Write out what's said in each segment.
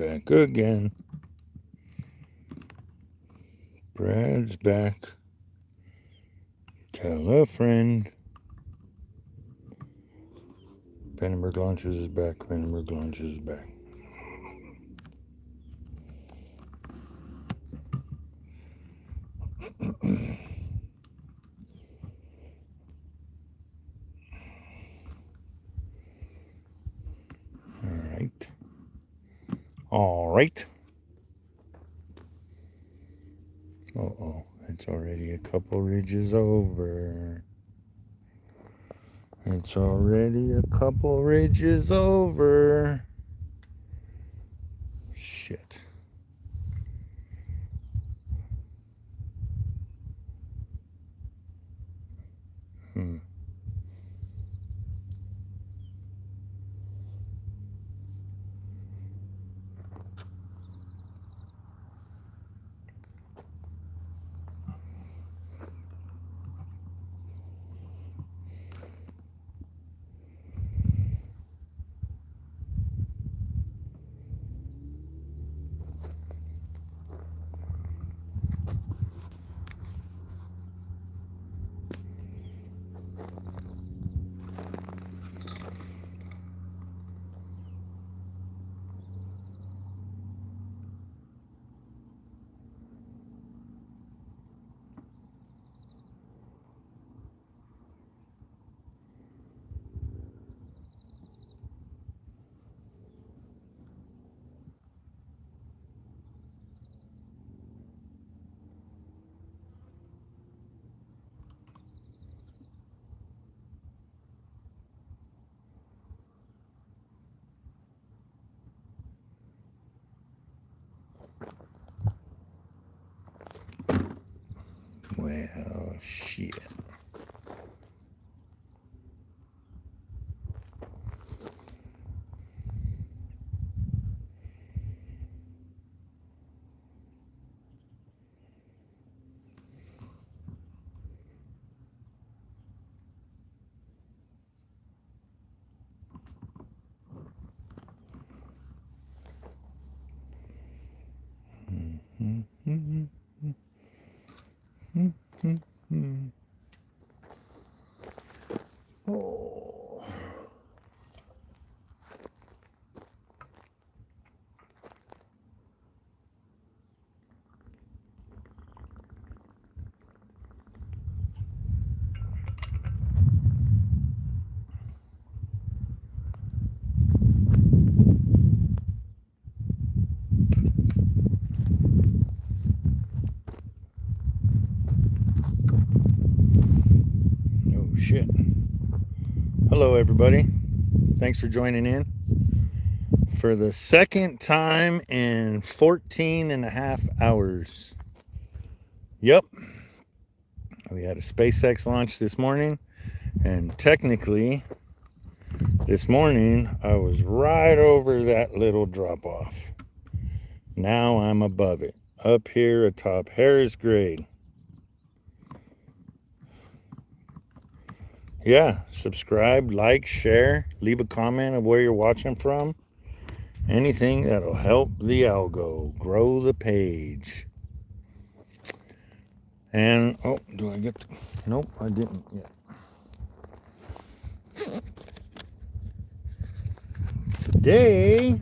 back again. Brad's back. Tell a friend. Vandenberg Launches is back. Vandenberg Launches is back. All right. Uh-oh, it's already a couple ridges over. It's already a couple ridges over. Shit. Well, shit. Oh. Oh, shit. Hello, everybody. Thanks for joining in for the second time in 14 and a half hours. Yep. We had a SpaceX launch this morning, and technically, this morning I was right over that little drop off. Now I'm above it, up here atop Harris Grade. Yeah, subscribe, like, share, leave a comment of where you're watching from. Anything that'll help the algo grow the page. And, oh, do I get the... Nope, I didn't yet. Today,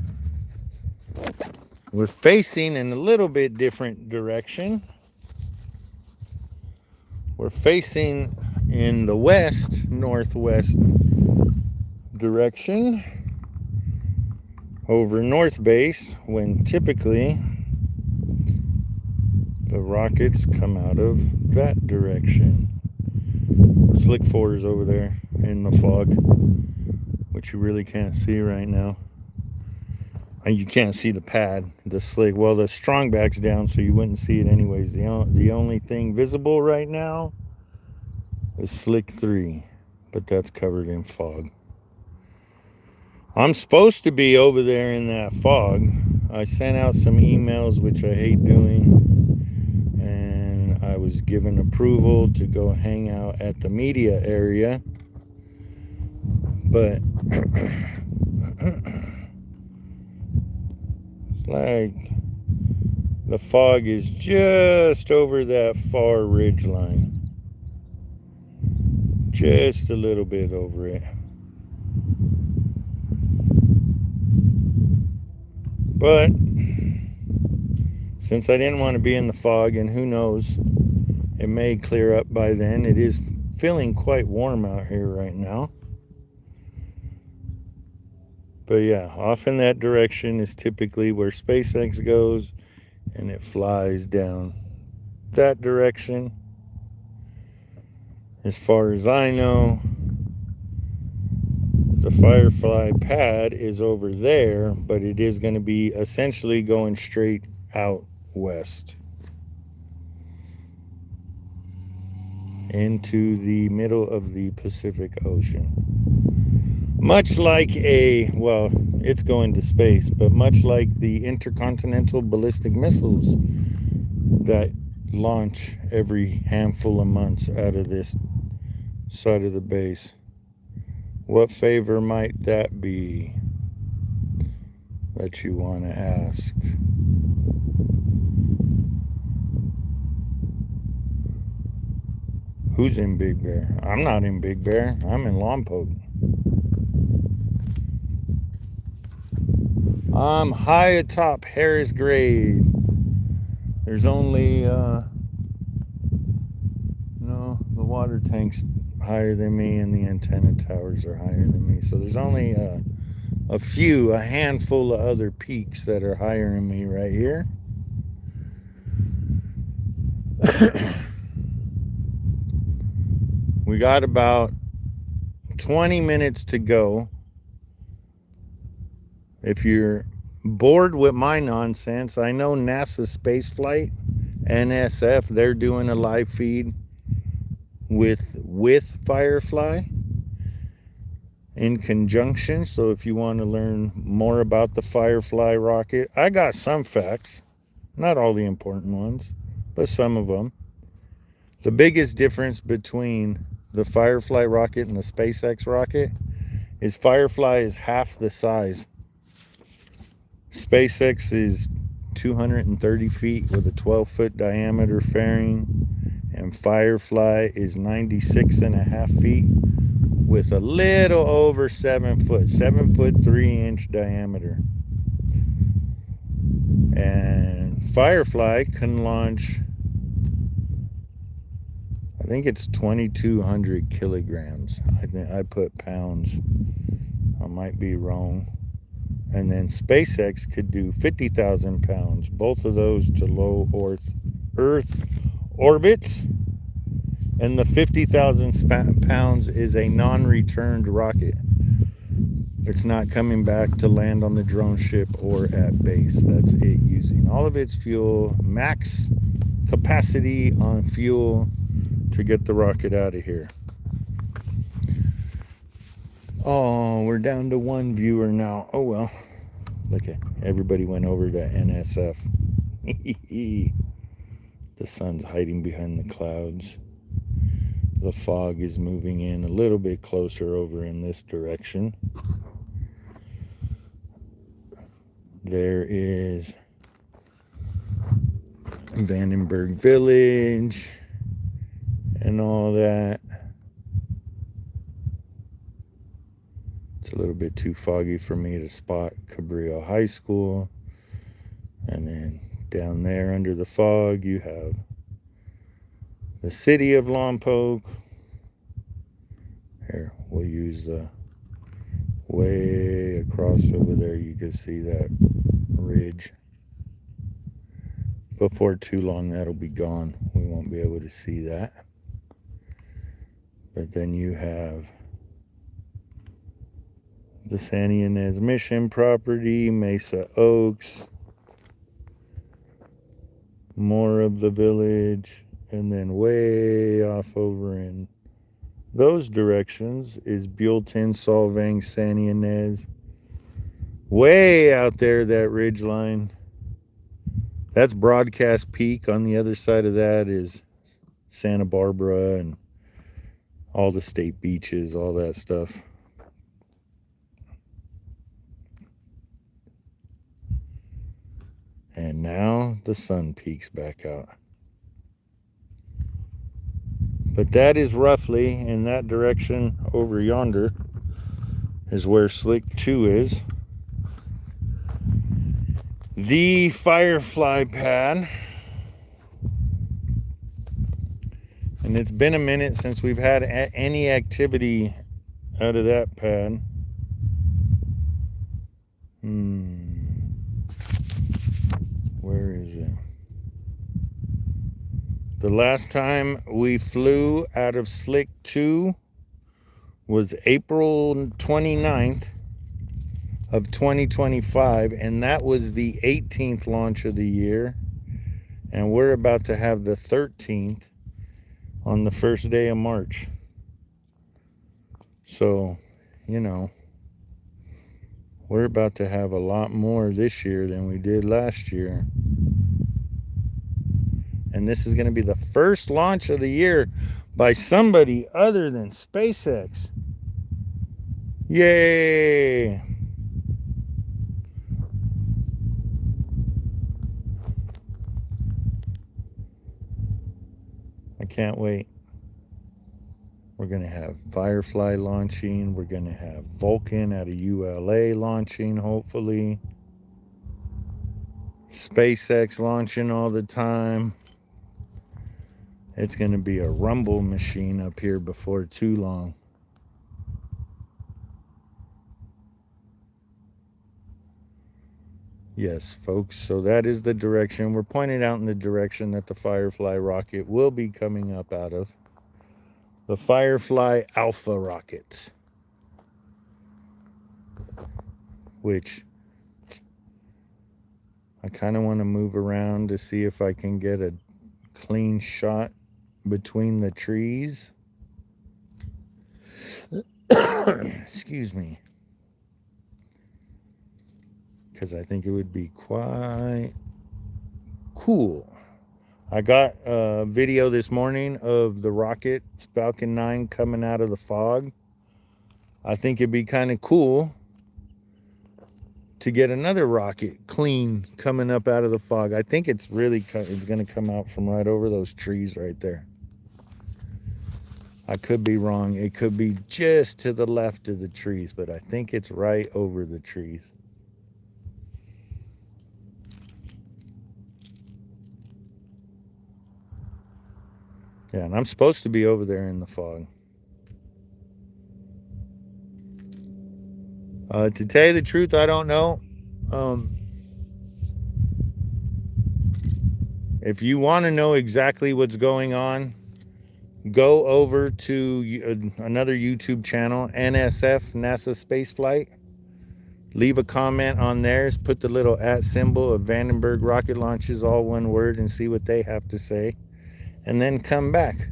we're facing in a little bit different direction. We're facing in the west-northwest direction over North Base, when typically the rockets come out of that direction. Slick 4 is over there in the fog, which you really can't see right now. And you can't see the pad, the slick. Well, the strong back's down, so you wouldn't see it anyways. The only thing visible right now is Slick 3, but that's covered in fog. I'm supposed to be over there in that fog. I sent out some emails, which I hate doing, and I was given approval to go hang out at the media area, but Like the fog is just over that far ridge line. Just a little bit over it. But since I didn't want to be in the fog, and who knows, it may clear up by then. It is feeling quite warm out here right now. But yeah, off in that direction is typically where SpaceX goes, and it flies down that direction. As far as I know, the Firefly pad is over there, but it is going to be essentially going straight out west into the middle of the Pacific Ocean. Much like well, it's going to space, but much like the intercontinental ballistic missiles that launch every handful of months out of this side of the base. What favor might that be that you want to ask? Who's in Big Bear? I'm not in Big Bear. I'm in Lompoc. I'm high atop Harris Grade. There's only, no, the water tank's higher than me and the antenna towers are higher than me. So there's only a handful of other peaks that are higher than me right here. We got about 20 minutes to go. If you're bored with my nonsense, I know NASA Spaceflight, NSF, they're doing a live feed with Firefly in conjunction. So if you want to learn more about the Firefly rocket, I got some facts, not all the important ones, but some of them. The biggest difference between the Firefly rocket and the SpaceX rocket is Firefly is half the size. SpaceX is 230 feet with a 12-foot diameter fairing, and Firefly is 96.5 feet with a little over 7 foot 3 inch diameter. And Firefly can launch, I think it's 2,200 kilograms. I put pounds. I might be wrong. And then SpaceX could do 50,000 pounds, both of those to low Earth orbits. And the 50,000 pounds is a non-returned rocket. It's not coming back to land on the drone ship or at base. That's it, using all of its fuel, max capacity on fuel to get the rocket out of here. Oh, we're down to one viewer now. Oh well. Look at everybody went over to NSF. The sun's hiding behind the clouds. The fog is moving in a little bit closer over in this direction. There is Vandenberg Village and all that. It's a little bit too foggy for me to spot Cabrillo High School. And then down there under the fog you have the city of Lompoc. Here, we'll use the way across over there. You can see that ridge. Before too long, that'll be gone. We won't be able to see that. But then you have the San Ynez Mission property, Mesa Oaks, more of the village, and then way off over in those directions is Buellton, Solvang, San Ynez. Way out there, that ridge line. That's Broadcast Peak. On the other side of that is Santa Barbara and all the state beaches, all that stuff. And now the sun peeks back out. But that is roughly in that direction over yonder is where Slick 2 is. The Firefly pad. And it's been a minute since we've had any activity out of that pad. Where is it? The last time we flew out of Slick 2 was April 29th of 2025, and that was the 18th launch of the year. And we're about to have the 13th on the first day of March. So, you know, we're about to have a lot more this year than we did last year. And this is going to be the first launch of the year by somebody other than SpaceX. Yay! I can't wait. We're going to have Firefly launching. We're going to have Vulcan out of ULA launching, hopefully. SpaceX launching all the time. It's going to be a rumble machine up here before too long. Yes, folks, so that is the direction. We're pointing out in the direction that the Firefly rocket will be coming up out of. The Firefly Alpha rocket. Which I kind of want to move around to see if I can get a clean shot between the trees. Excuse me. Because I think it would be quite cool. I got a video this morning of the rocket Falcon 9 coming out of the fog. I think it'd be kind of cool to get another rocket clean coming up out of the fog. I think it's going to come out from right over those trees right there. I could be wrong. It could be just to the left of the trees, but I think it's right over the trees. Yeah, and I'm supposed to be over there in the fog. To tell you the truth, I don't know. If you want to know exactly what's going on, go over to another YouTube channel, NSF, NASA Spaceflight. Leave a comment on theirs. Put the little @ symbol of Vandenberg Rocket Launches, all one word, and see what they have to say. And then come back.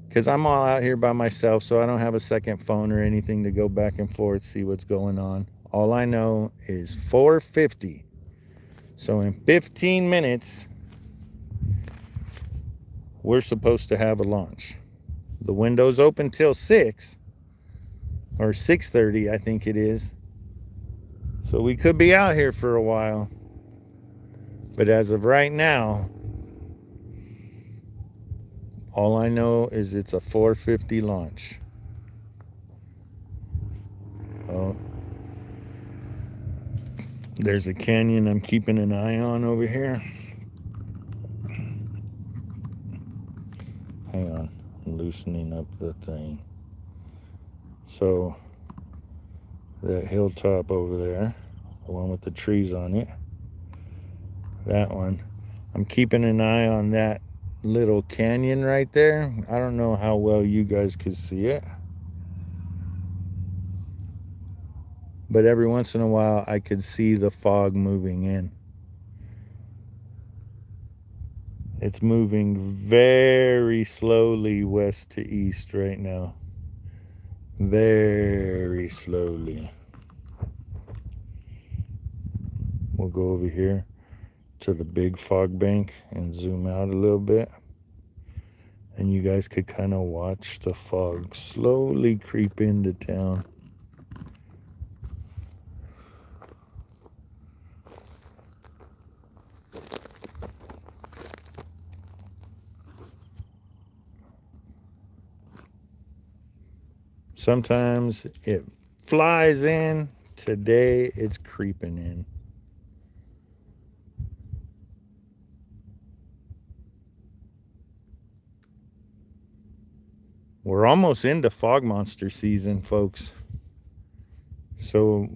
Because I'm all out here by myself, so I don't have a second phone or anything to go back and forth, see what's going on. All I know is 4:50. So in 15 minutes, we're supposed to have a launch. The window's open till 6 or 6:30, I think it is. So we could be out here for a while. But as of right now, all I know is it's a 4:50 launch. Oh, there's a canyon I'm keeping an eye on over here. Hang on, I'm loosening up the thing. So that hilltop over there, the one with the trees on it, that one, I'm keeping an eye on that little canyon right there. I don't know how well you guys could see it, but every once in a while I could see the fog moving in. It's moving very slowly west to east right now. Very slowly. We'll go over here to the big fog bank and zoom out a little bit. And you guys could kind of watch the fog slowly creep into town. Sometimes it flies in. Today it's creeping in. We're almost into fog monster season, folks. So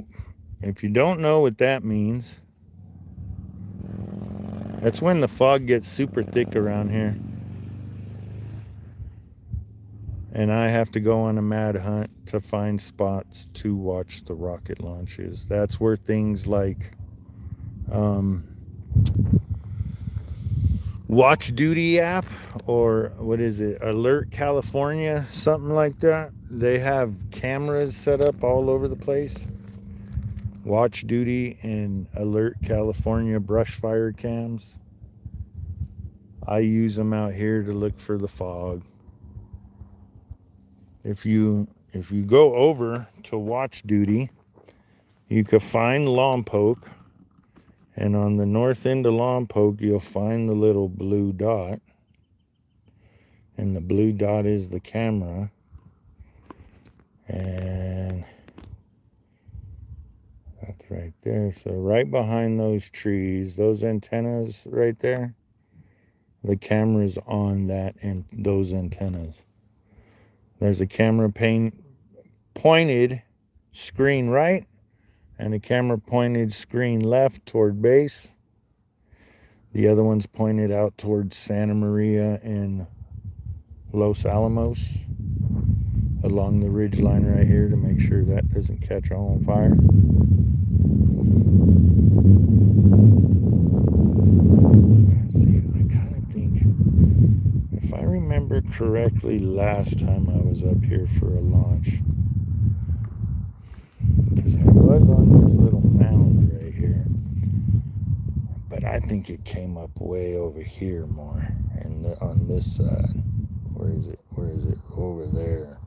if you don't know what that means, that's when the fog gets super thick around here. And I have to go on a mad hunt to find spots to watch the rocket launches. That's where things like Watch Duty app, or what is it, Alert California, something like that. They have cameras set up all over the place. Watch Duty and Alert California brush fire cams. I use them out here to look for the fog. If you go over to Watch Duty, you can find Lompoc, and on the north end of Lompoc you'll find the little blue dot, and the blue dot is the camera, and that's right there. So right behind those trees, those antennas right there, the camera's on that and those antennas. There's a camera pointed screen right and a camera pointed screen left toward base. The other one's pointed out towards Santa Maria and Los Alamos along the ridge line right here to make sure that doesn't catch on fire. Let's see, I kind of think, if I remember correctly, last time I was up here for a launch, because I was on this little mound right here, but I think it came up way over here more, and on this side. Where is it? Over there.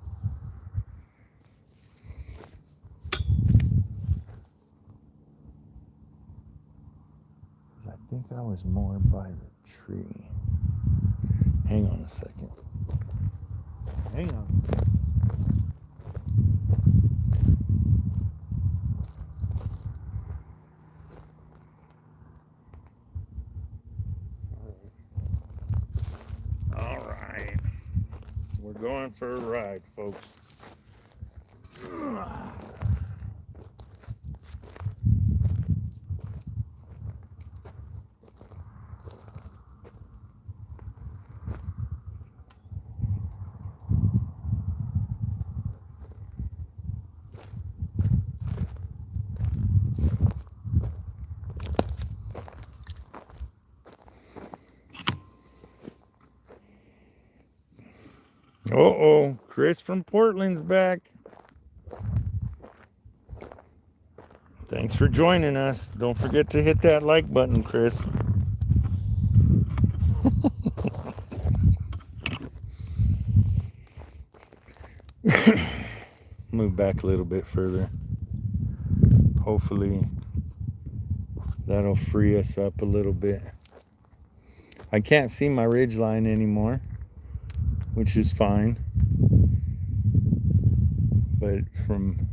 I think I was more by the tree. Hang on a second. Hang on. All right. We're going for a ride, folks. Uh-oh, Chris from Portland's back. Thanks for joining us. Don't forget to hit that like button, Chris. Move back a little bit further. Hopefully that'll free us up a little bit. I can't see my ridge line anymore, which is fine. But from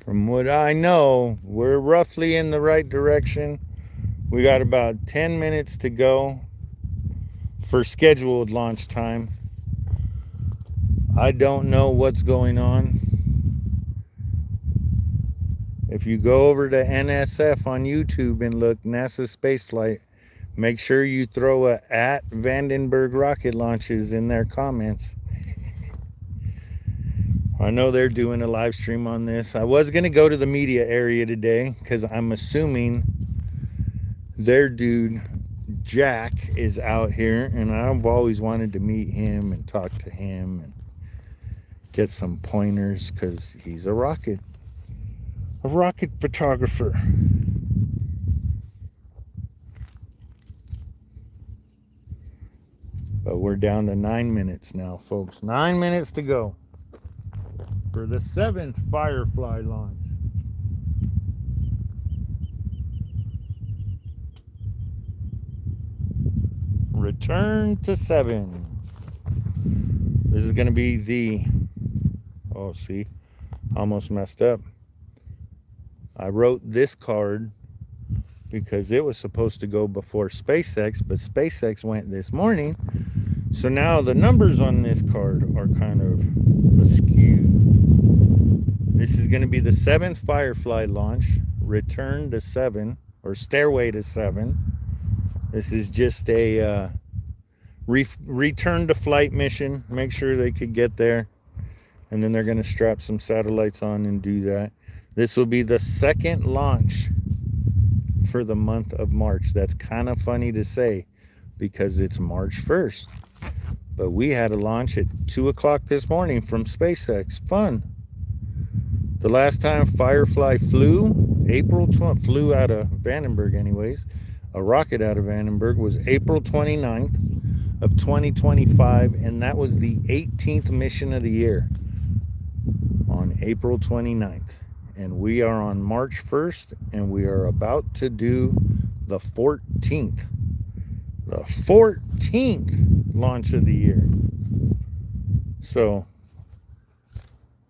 what I know, we're roughly in the right direction. We got about 10 minutes to go for scheduled launch time. I don't know what's going on. If you go over to NSF on YouTube and look NASA spaceflight, make sure you throw a @Vandenberg rocket launches in their comments. I know they're doing a live stream on this. I was going to go to the media area today because I'm assuming their dude Jack is out here, and I've always wanted to meet him and talk to him and get some pointers because he's a rocket photographer. But we're down to 9 minutes now, folks. 9 minutes to go for the 7th Firefly launch. Return to 7. This is going to be the, oh, see, almost messed up. I wrote this card because it was supposed to go before SpaceX, but SpaceX went this morning. So now the numbers on this card are kind of askew. This is going to be the 7th Firefly launch, Return to 7, or Stairway to 7. This is just a return to flight mission. Make sure they could get there. And then they're going to strap some satellites on and do that. This will be the 2nd launch for the month of March. That's kind of funny to say because it's March 1st. But we had a launch at 2 o'clock this morning from SpaceX. Fun. The last time Firefly flew, April 20th, flew out of Vandenberg anyways, a rocket out of Vandenberg, was April 29th of 2025, and that was the 18th mission of the year on April 29th. And we are on March 1st, and we are about to do the 14th. The 14th launch of the year. So,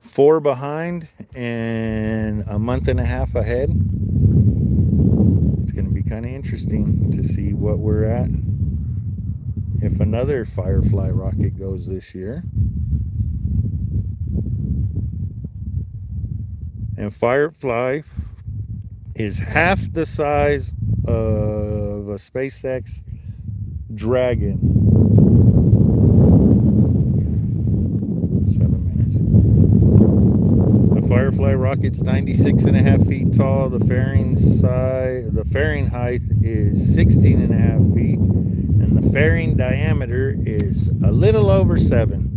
4 behind and a month and a half ahead. It's going to be kind of interesting to see what we're at. If another Firefly rocket goes this year. And Firefly is half the size of a SpaceX Dragon. 7 minutes. The Firefly rocket's 96.5 feet tall. The fairing height is 16.5 feet. And the fairing diameter is a little over 7.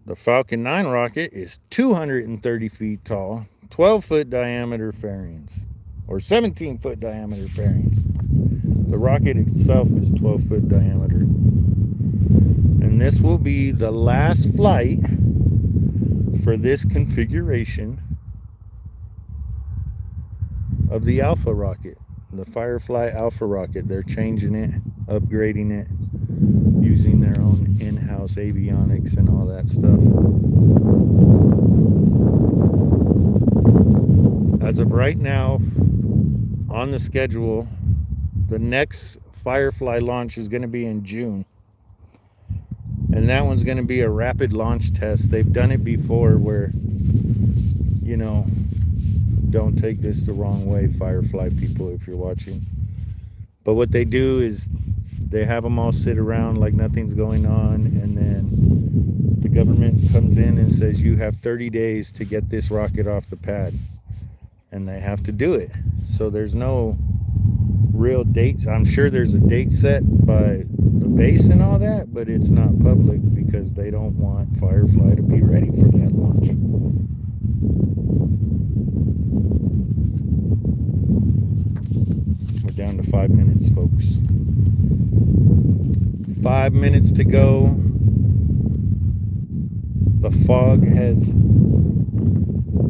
The Falcon 9 rocket is 230 feet tall, 12-foot diameter fairings, or 17-foot diameter fairings. The rocket itself is 12-foot diameter. And this will be the last flight for this configuration of the Alpha rocket, the Firefly Alpha rocket. They're changing it, upgrading it, using their own in-house avionics and all that stuff. As of right now, on the schedule, the next Firefly launch is going to be in June. And that one's going to be a rapid launch test. They've done it before where, you know, don't take this the wrong way, Firefly people, if you're watching. But what they do is they have them all sit around like nothing's going on, and then the government comes in and says you have 30 days to get this rocket off the pad, and they have to do it. So there's no real dates. I'm sure there's a date set by the base and all that, but it's not public because they don't want Firefly to be ready for that launch. We're down to 5 minutes, folks. 5 minutes to go. The fog has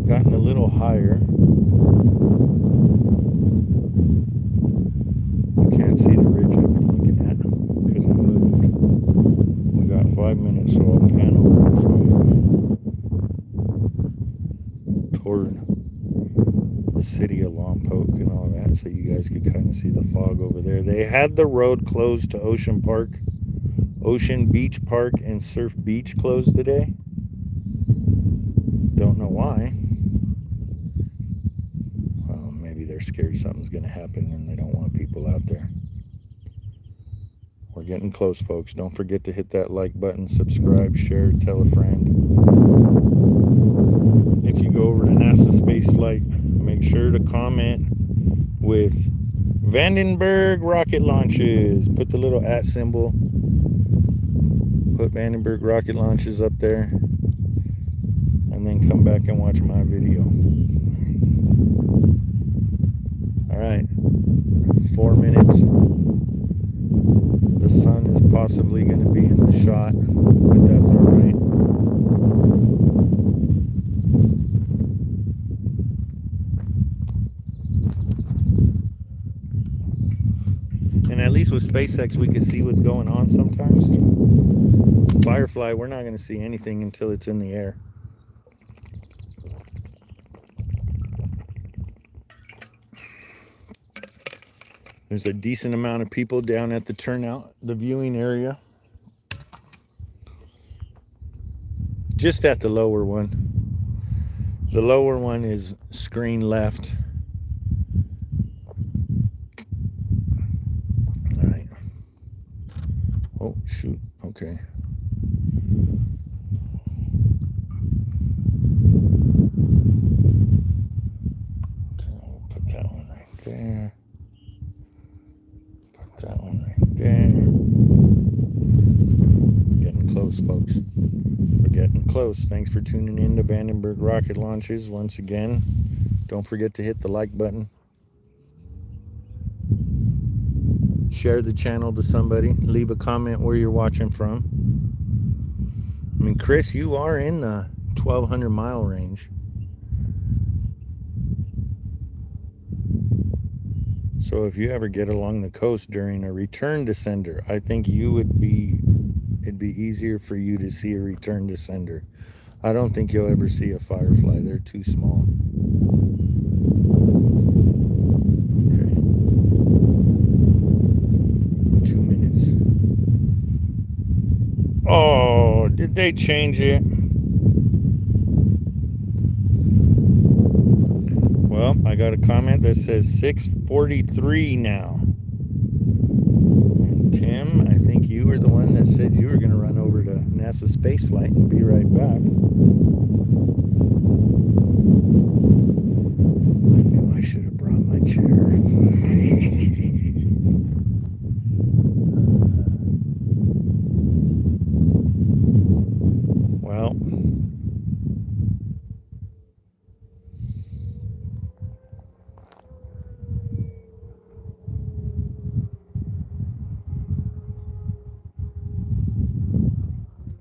gotten a little higher. I can't see the ridge I've been looking at because I moved. We got 5 minutes, so I'll pan over this way toward the city of Lompoc and all that, so you guys could kind of see the fog over there. They had the road closed to Ocean Beach Park and Surf Beach closed today. Don't know why. Well, maybe they're scared something's going to happen and they don't want people out there. We're getting close, folks. Don't forget to hit that like button, subscribe, share, tell a friend. If you go over to NASA Spaceflight, make sure to comment with Vandenberg rocket launches. Put the little @ symbol. Put Vandenberg rocket launches up there. And then come back and watch my video. Alright. 4 minutes. The sun is possibly going to be in the shot, but that's alright. And at least with SpaceX we can see what's going on sometimes. Firefly, we're not going to see anything until it's in the air. There's a decent amount of people down at the turnout, the viewing area. Just at the lower one. The lower one is screen left. All right. Oh, shoot. Okay. Okay, we'll put that one right there. Put that one right there. We're getting close, folks. We're getting close. Thanks for tuning in to Vandenberg Rocket Launches once again. Don't forget to hit the like button. Share the channel to somebody. Leave a comment where you're watching from. I mean, Chris, you are in the 1,200 mile range. So if you ever get along the coast during a return descender, I think it'd be easier for you to see a return descender. I don't think you'll ever see a Firefly. They're too small. Okay. 2 minutes. Oh, did they change it? Well, I got a comment that says 6:43 now. And Tim, I think you were the one that said you were going to run over to NASA spaceflight and be right back. I knew I should have brought my chair. Well,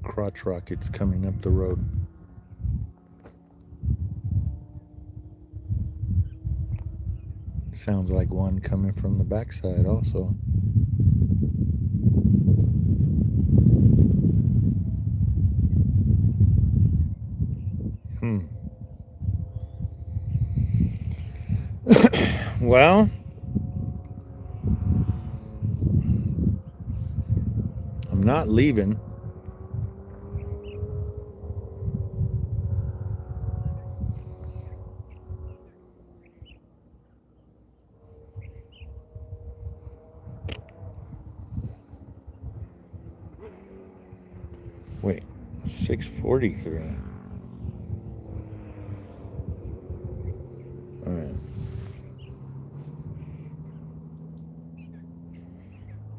crotch rockets coming up the road. Sounds like one coming from the backside also. Well, I'm not leaving. Wait, 6:43. All right.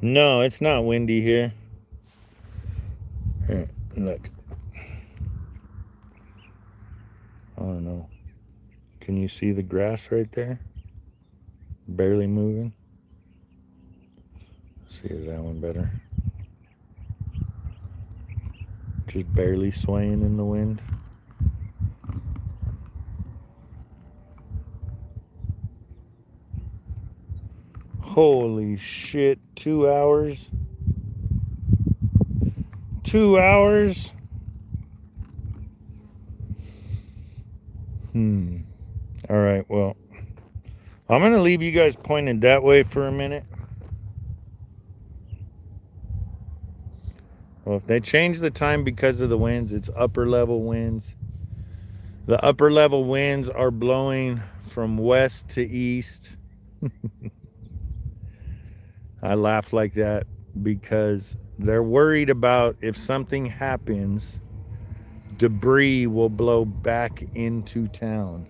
No, it's not windy here. Here, look. I don't know. Can you see the grass right there? Barely moving. Let's see, is that one better? Just barely swaying in the wind. Holy shit, 2 hours? 2 hours? All right, well, I'm going to leave you guys pointed that way for a minute. Well, if they change the time because of the winds, it's upper level winds. The upper level winds are blowing from west to east. I laugh like that because they're worried about if something happens, debris will blow back into town.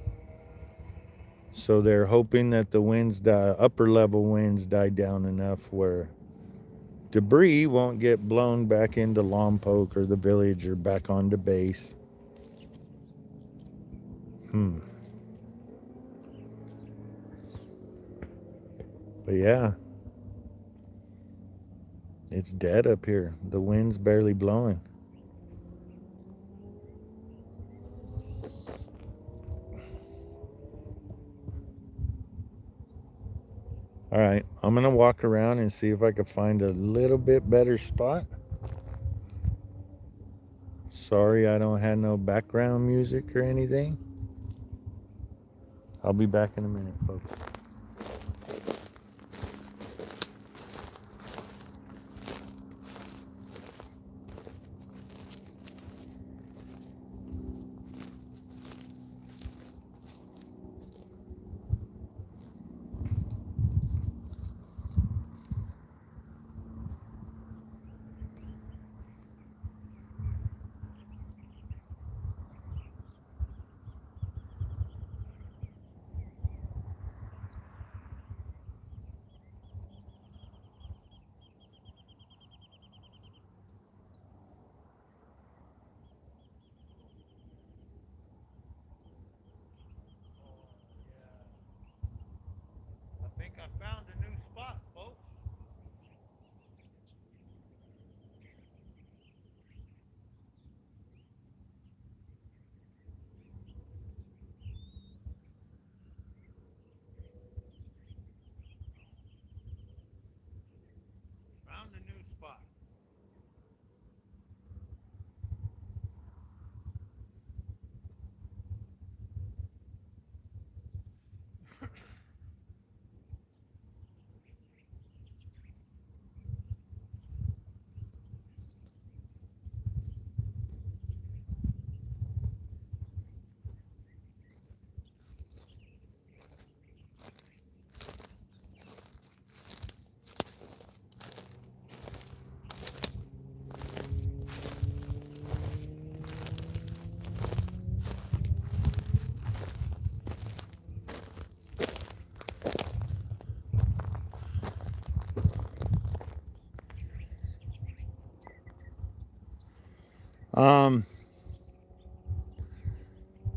So they're hoping that the winds upper level winds die down enough where debris won't get blown back into Lompoc or the village or back onto base. But yeah, it's dead up here. The wind's barely blowing. All right, I'm gonna walk around and see if I can find a little bit better spot. Sorry I don't have no background music or anything. I'll be back in a minute, folks. I think I found a new spot, folks. Found a new spot.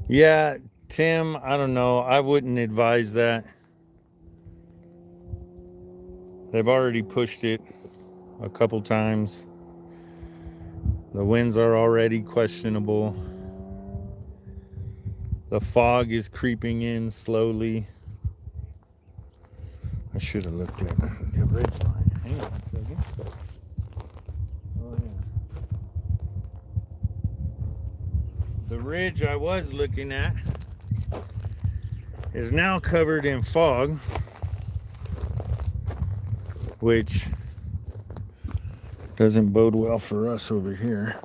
Yeah, Tim, I don't know. I wouldn't advise that. They've already pushed it a couple times. The winds are already questionable. The fog is creeping in slowly. I should have looked at the ridge line. Hang on a second. Oh, yeah. The ridge I was looking at is now covered in fog, which doesn't bode well for us over here.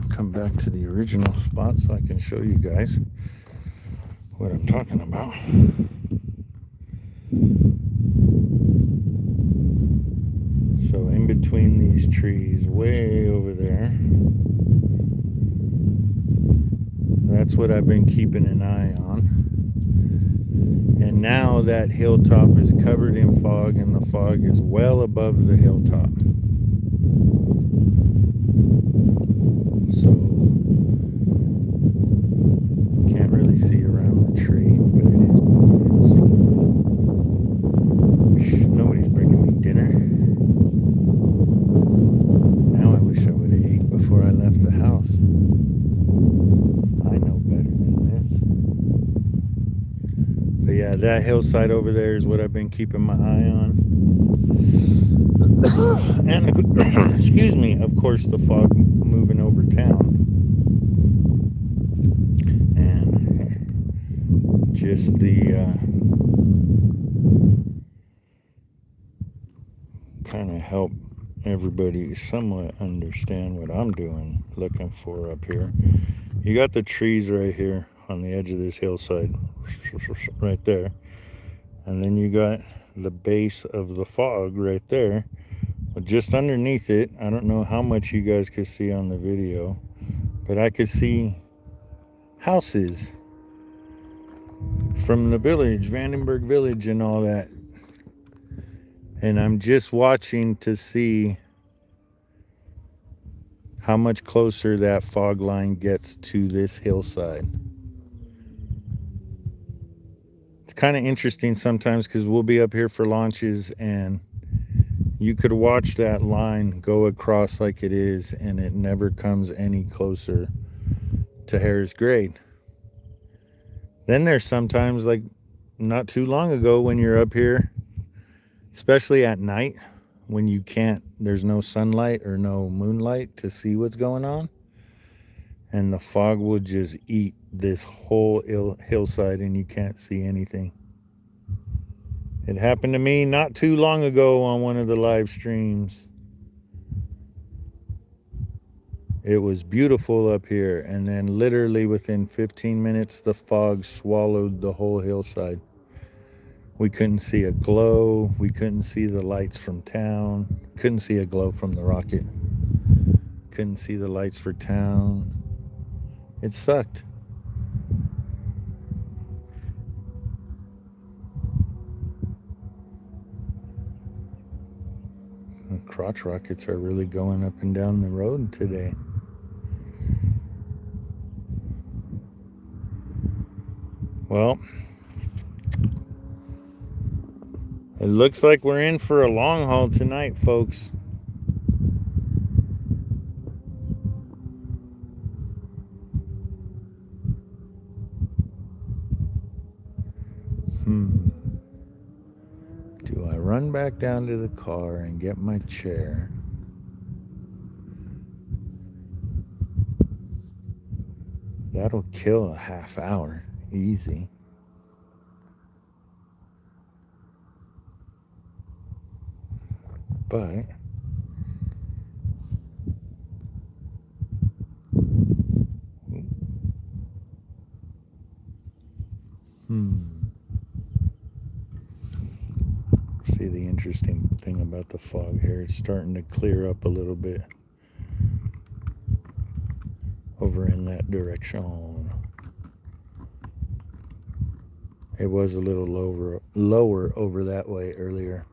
Come back to the original spot so I can show you guys what I'm talking about. So in between these trees, way over there, that's what I've been keeping an eye on. And now that hilltop is covered in fog, and the fog is well above the hilltop. So can't really see around the tree, but it is moving slow. Nobody's bringing me dinner. Now I wish I would have ate before I left the house. I know better than this. But yeah, that hillside over there is what I've been keeping my eye on. And excuse me, of course, the fog moving over town. And just the kind of help everybody somewhat understand what I'm doing, looking for up here. You got the trees right here on the edge of this hillside, right there. And then you got the base of the fog right there. But just underneath it, I don't know how much you guys could see on the video, but I could see houses from the village, Vandenberg Village and all that. And I'm just watching to see how much closer that fog line gets to this hillside. It's kind of interesting sometimes because we'll be up here for launches and you could watch that line go across like it is, and it never comes any closer to Harris grade. Then there's sometimes, like not too long ago, when you're up here, especially at night, when you can't, there's no sunlight or no moonlight to see what's going on. And the fog will just eat this whole hillside and you can't see anything. It happened to me not too long ago on one of the live streams. It was beautiful up here, and then literally within 15 minutes, the fog swallowed the whole hillside. We couldn't see a glow. We couldn't see the lights from town. Couldn't see a glow from the rocket. Couldn't see the lights for town. It sucked. The crotch rockets are really going up and down the road today. Well, it looks like we're in for a long haul tonight, folks. Do I run back down to the car and get my chair? That'll kill a half hour. Easy. But see, the interesting thing about the fog here, it's starting to clear up a little bit over in that direction. It was a little lower over that way earlier.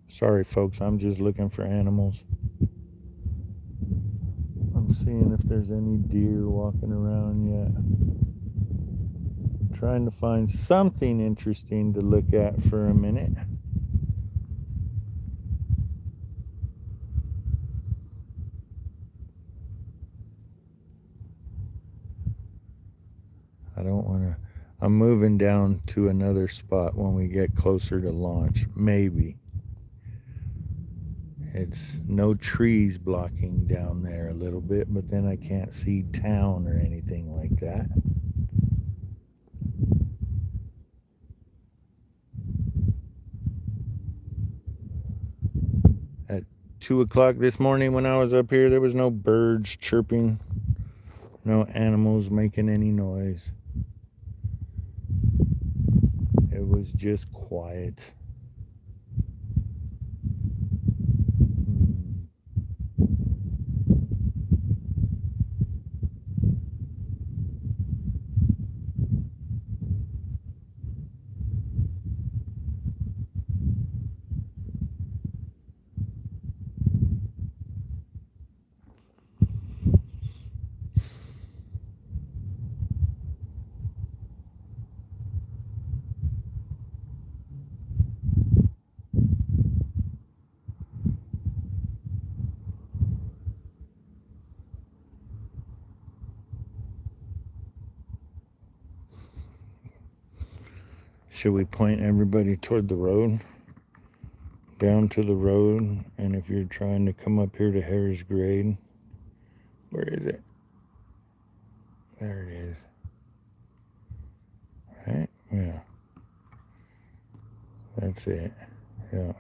Sorry, folks, I'm just looking for animals. I'm seeing if there's any deer walking around yet. Trying to find something interesting to look at for a minute. I don't want to. I'm moving down to another spot when we get closer to launch. Maybe. It's no trees blocking down there a little bit, but then I can't see town or anything like that. At 2 o'clock this morning when I was up here, there was no birds chirping, no animals making any noise. It was just quiet. Should we point everybody toward the road? Down to the road, and if you're trying to come up here to Harris Grade, where is it? There it is. Right? Yeah. That's it. Yeah.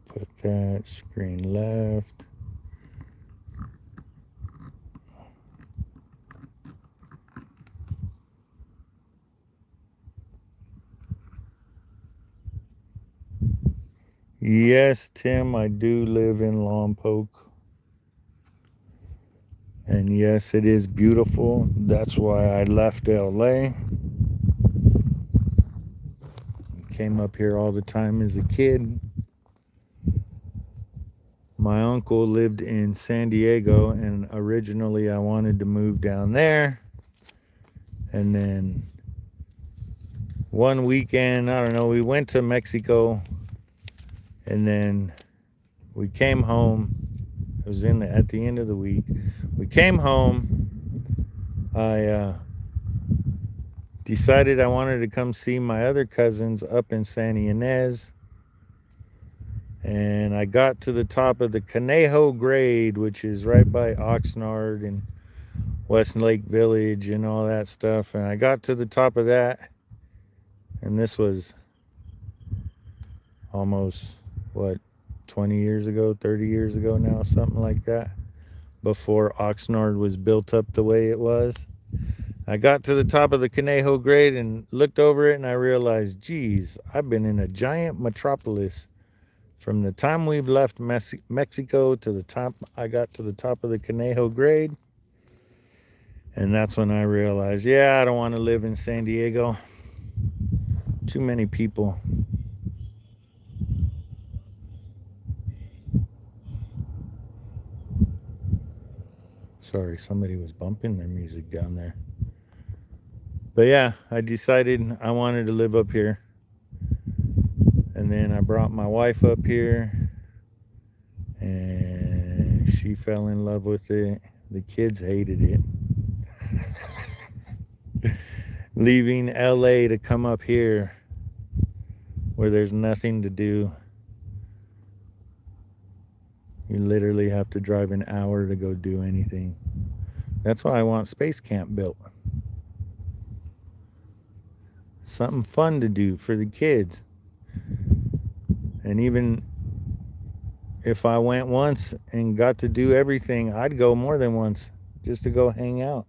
Put that screen left. Yes, Tim, I do live in Lompoc. And yes, it is beautiful. That's why I left LA. Came up here all the time as a kid. My uncle lived in San Diego, and originally I wanted to move down there. And then one weekend, I don't know, we went to Mexico, and then we came home. It was at the end of the week. We came home. I decided I wanted to come see my other cousins up in Santa Ynez. And I got to the top of the Conejo Grade, which is right by Oxnard and Westlake Village and all that stuff. And I got to the top of that. And this was almost, 20 years ago, 30 years ago now, something like that. Before Oxnard was built up the way it was. I got to the top of the Conejo Grade and looked over it, and I realized, geez, I've been in a giant metropolis from the time we've left Mexico to the top. I got to the top of the Conejo Grade, and that's when I realized, yeah, I don't want to live in San Diego. Too many people. Sorry, somebody was bumping their music down there. But yeah, I decided I wanted to live up here. And then I brought my wife up here, and she fell in love with it. The kids hated it. Leaving LA to come up here where there's nothing to do. You literally have to drive an hour to go do anything. That's why I want Space Camp built. Something fun to do for the kids. And even if I went once and got to do everything, I'd go more than once just to go hang out.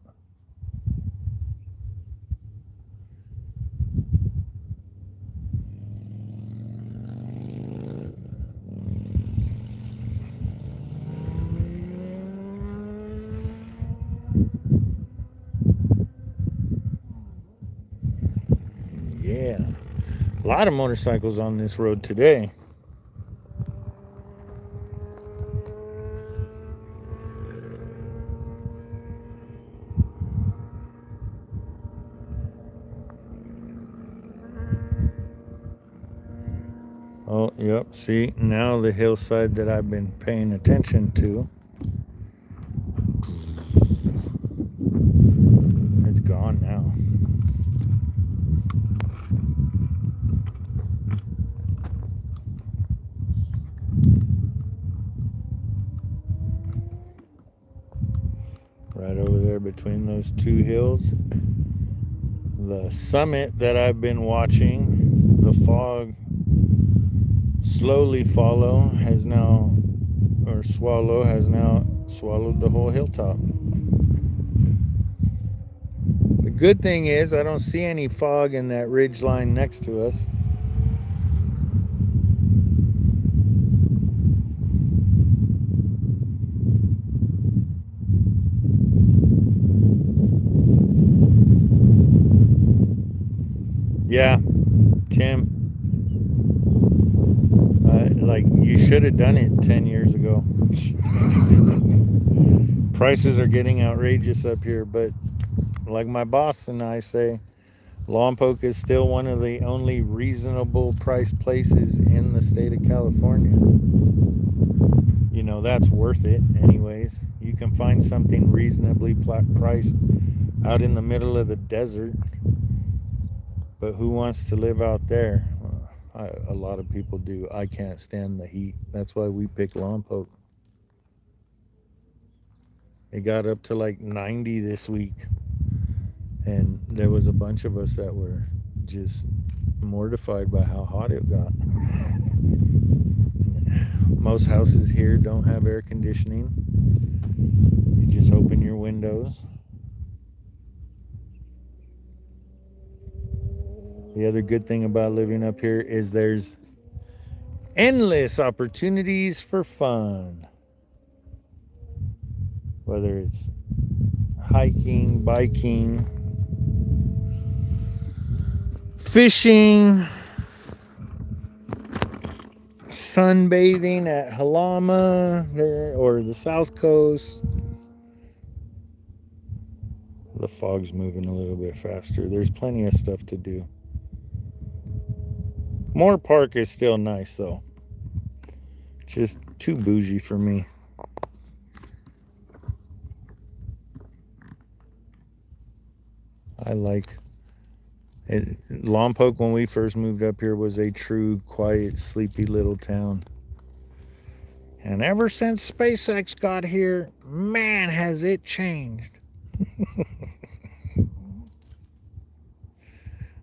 Yeah, a lot of motorcycles on this road today. Oh, yep, see, now the hillside that I've been paying attention to, it's gone now. Right over there between those two hills. The summit that I've been watching, the fog slowly swallow has now swallowed the whole hilltop. The good thing is I don't see any fog in that ridge line next to us. Yeah, Tim, you should have done it 10 years ago. Prices are getting outrageous up here, but like my boss and I say, Lompoc is still one of the only reasonable priced places in the state of California. You know, that's worth it anyways. You can find something reasonably priced out in the middle of the desert. But who wants to live out there? A lot of people do. I can't stand the heat. That's why we pick Lompoc. It got up to like 90 this week. And there was a bunch of us that were just mortified by how hot it got. Most houses here don't have air conditioning. You just open your windows. The other good thing about living up here is there's endless opportunities for fun. Whether it's hiking, biking, fishing, sunbathing at Halama or the South Coast. The fog's moving a little bit faster. There's plenty of stuff to do. Moore Park is still nice though. Just too bougie for me. I like it. Lompoc, when we first moved up here, was a true, quiet, sleepy little town. And ever since SpaceX got here, man, has it changed.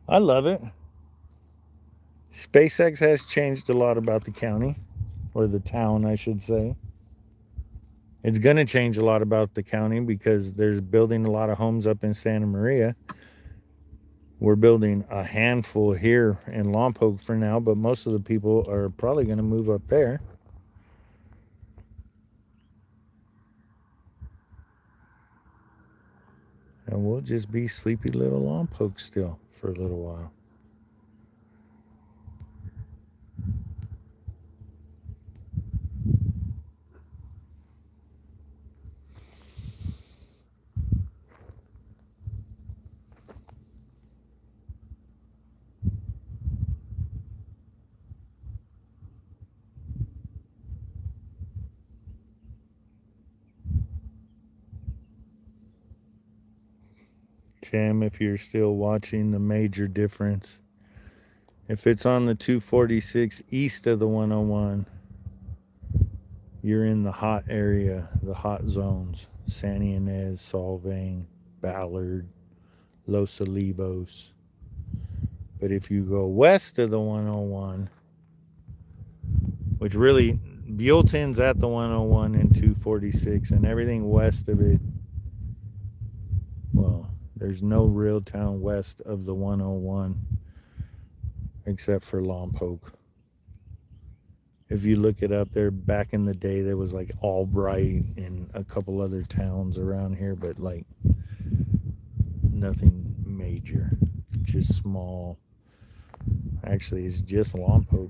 I love it. SpaceX has changed a lot about the county, or the town, I should say. It's going to change a lot about the county because there's building a lot of homes up in Santa Maria. We're building a handful here in Lompoc for now, but most of the people are probably going to move up there. And we'll just be sleepy little Lompoc still for a little while. Tim, if you're still watching, the major difference, if it's on the 246 east of the 101, you're in the hot area, the hot zones. Santa Ynez, Solvang, Ballard, Los Olivos. But if you go west of the 101, which really, Buellton's at the 101 and 246, and everything west of it, well, there's no real town west of the 101 except for Lompoc. If you look it up there, back in the day, there was like Albright and a couple other towns around here, but like nothing major, just small. Actually, it's just Lompoc.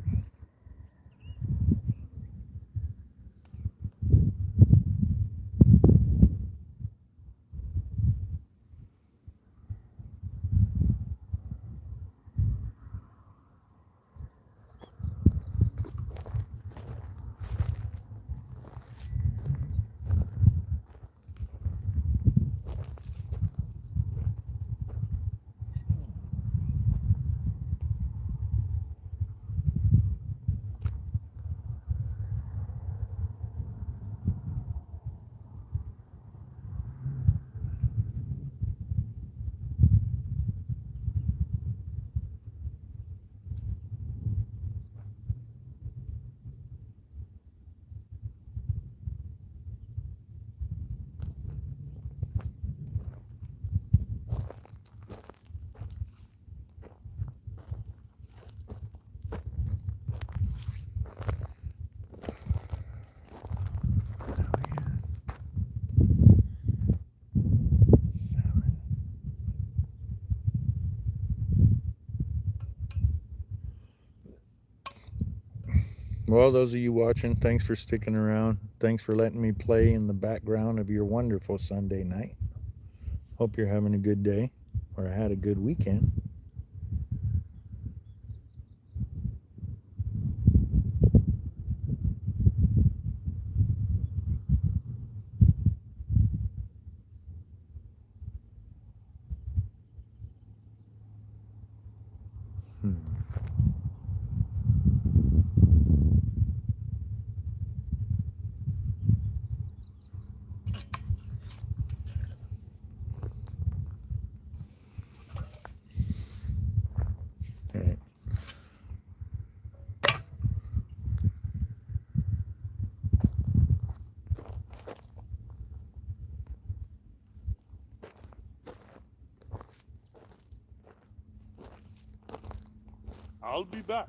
Well, those of you watching, thanks for sticking around. Thanks for letting me play in the background of your wonderful Sunday night. Hope you're having a good day or had a good weekend. Right. I'll be back.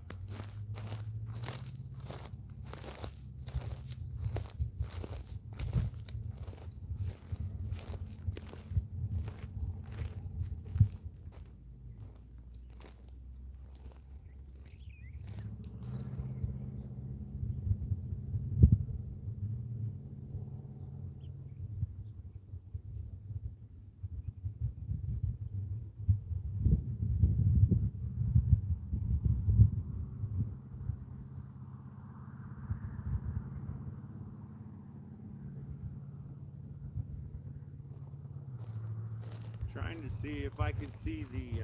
Trying to see if I can see the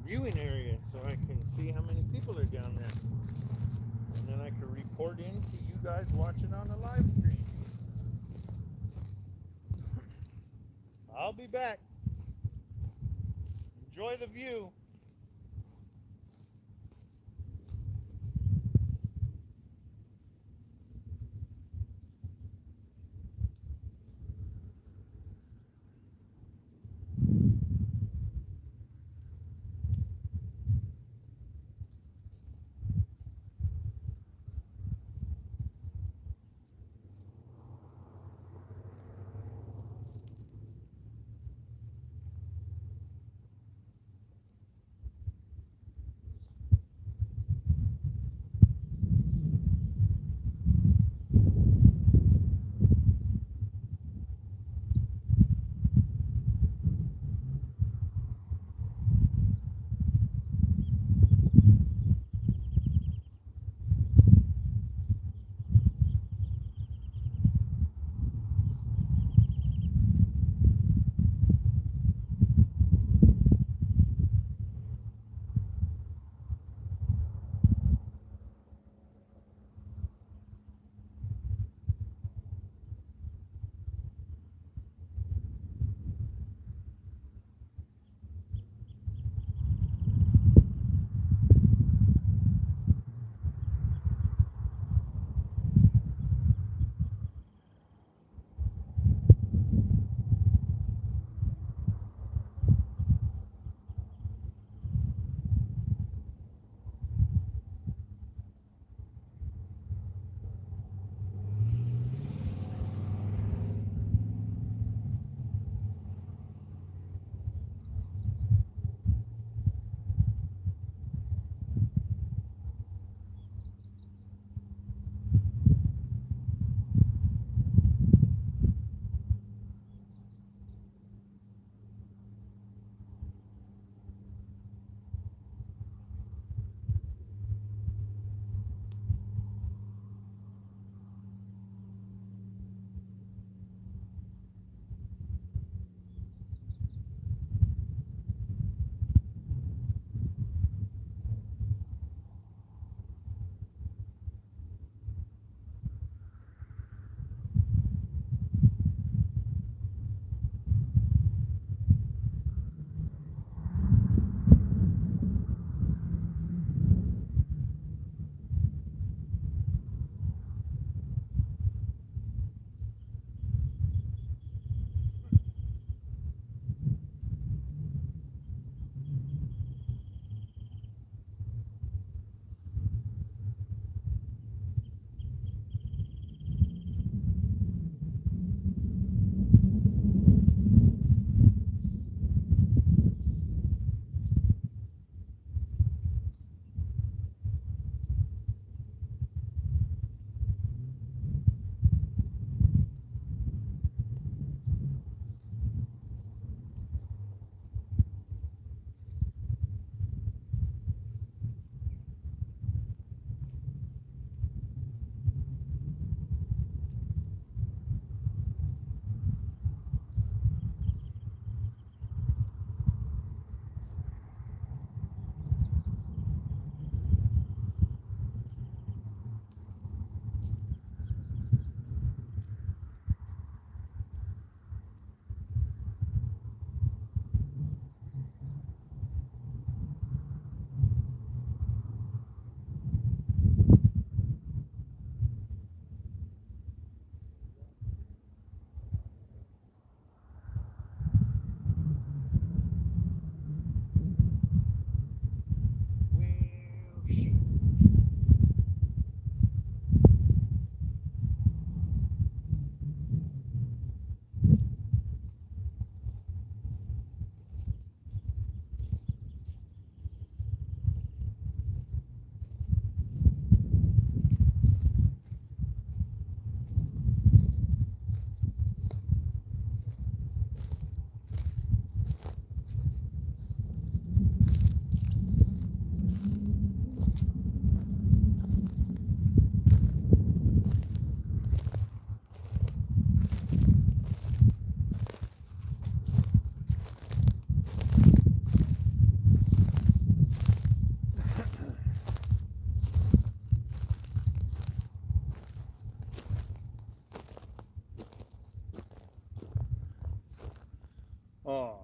viewing area so I can see how many people are down there. And then I can report in to you guys watching on the live stream. I'll be back. Enjoy the view.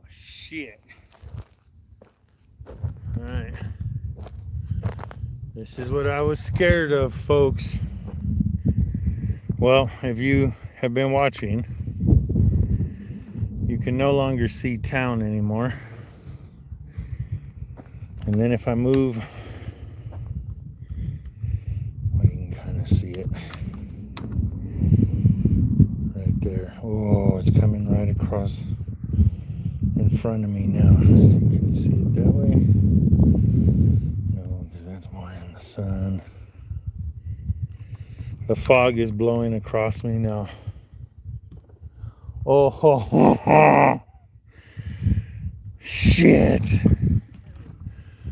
shit. Alright. This is what I was scared of, folks. Well, if you have been watching, you can no longer see town anymore. And then if I move, well, you can kind of see it right there. Oh, it's coming right across in front of me now. So can you see it that way? No, because that's more in the sun. The fog is blowing across me now. Oh, ho, ho, ho. Shit.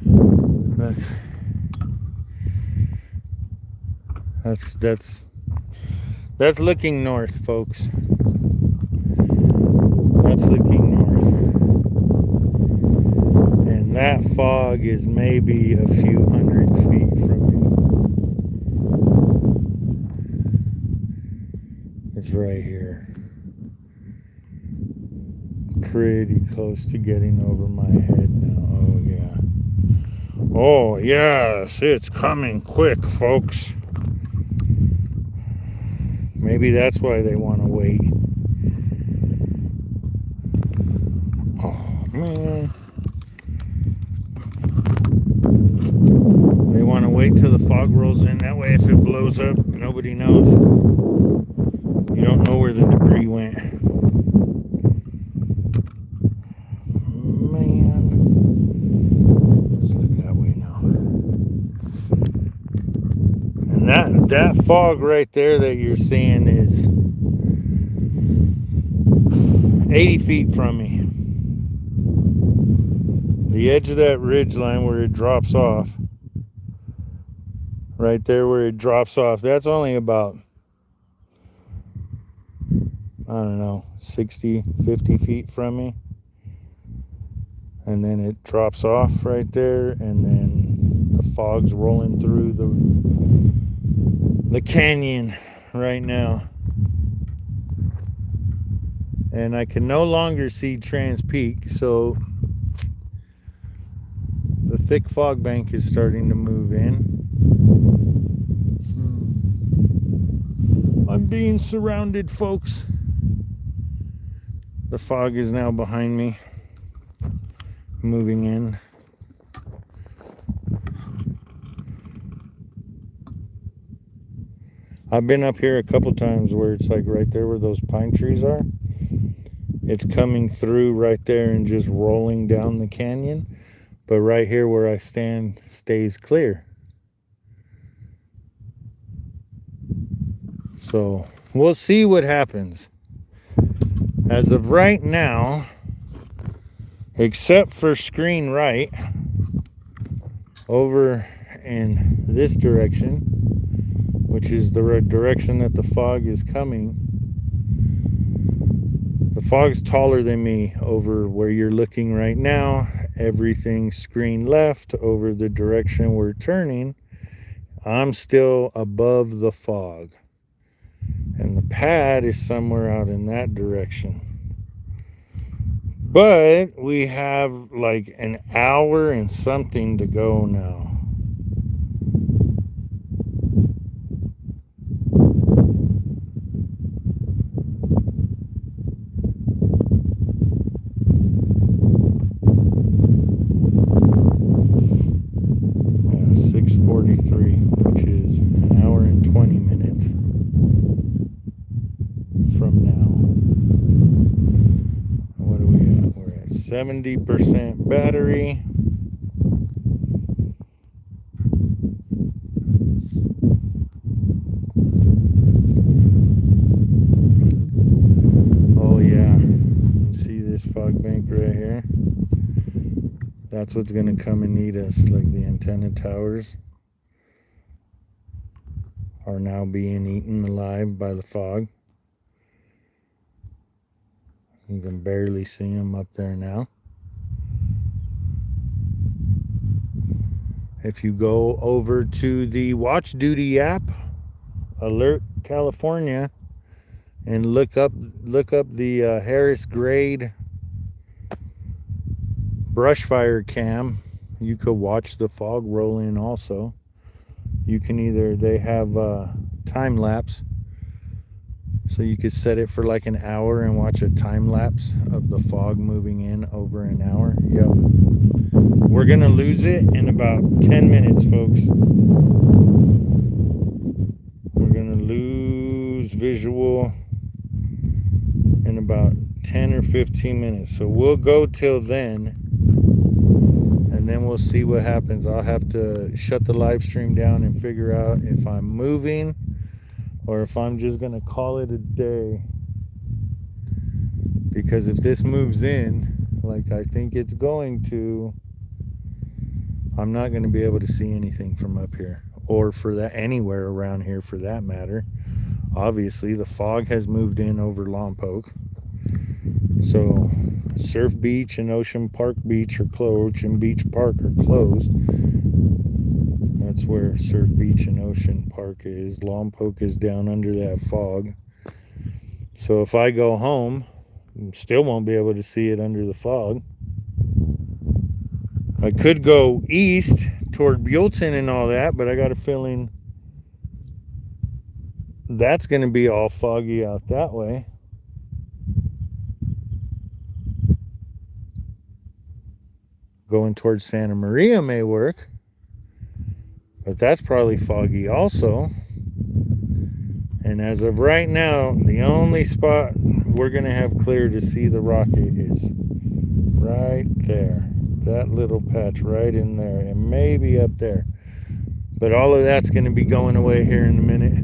Look. That's looking north, folks. That's looking north. And that fog is maybe a few hundred feet from me. It's right here. Pretty close to getting over my head now. Oh, yeah. Oh, yes, it's coming quick, folks. Maybe that's why they want to wait. Oh, man. They want to wait till the fog rolls in. That way, if it blows up, nobody knows. You don't know where the debris went. Man. Let's look that way now. And that fog right there that you're seeing is 80 feet from me. The edge of that ridge line where it drops off, right there where it drops off, that's only about, I don't know, 60, 50 feet from me. And then it drops off right there, and then the fog's rolling through the canyon right now. And I can no longer see Trans Peak, so the thick fog bank is starting to move in. I'm being surrounded, folks. The fog is now behind me, moving in. I've been up here a couple times where it's like right there where those pine trees are. It's coming through right there and just rolling down the canyon. But right here where I stand stays clear. So we'll see what happens. As of right now, except for screen right, over in this direction, which is the direction that the fog is coming, the fog's taller than me over where you're looking right now. Everything screen left over the direction we're turning. I'm still above the fog. And the pad is somewhere out in that direction. But we have like an hour and something to go now. Yeah, 6:43, which is an hour and 20 minutes from now. What are we at? We're at 70% battery. Oh yeah, you see this fog bank right here? That's what's gonna come and eat us. Like the antenna towers are now being eaten alive by the fog. You can barely see them up there now. If you go over to the Watch Duty app, Alert California, and look up the Harris grade brush fire cam, you could watch the fog roll in also. You can either, they have time lapse, so you could set it for like an hour and watch a time lapse of the fog moving in over an hour. Yep. We're gonna lose it in about 10 minutes, folks. We're gonna lose visual in about 10 or 15 minutes. So we'll go till then, and then we'll see what happens. I'll have to shut the live stream down and figure out if I'm moving or if I'm just gonna call it a day. Because if this moves in like I think it's going to, I'm not going to be able to see anything from up here, or for that anywhere around here for that matter. Obviously the fog has moved in over Lompoc, so Surf Beach and Ocean Park Beach are closed. Ocean Beach Park are closed. That's where Surf Beach and Ocean Park is. Lompoc is down under that fog. So if I go home, still won't be able to see it under the fog. I could go east toward Buellton and all that, but I got a feeling that's going to be all foggy out that way. Going towards Santa Maria may work, but that's probably foggy also. And as of right now, the only spot we're going to have clear to see the rocket is right there. That little patch right in there, and maybe up there. But all of that's going to be going away here in a minute.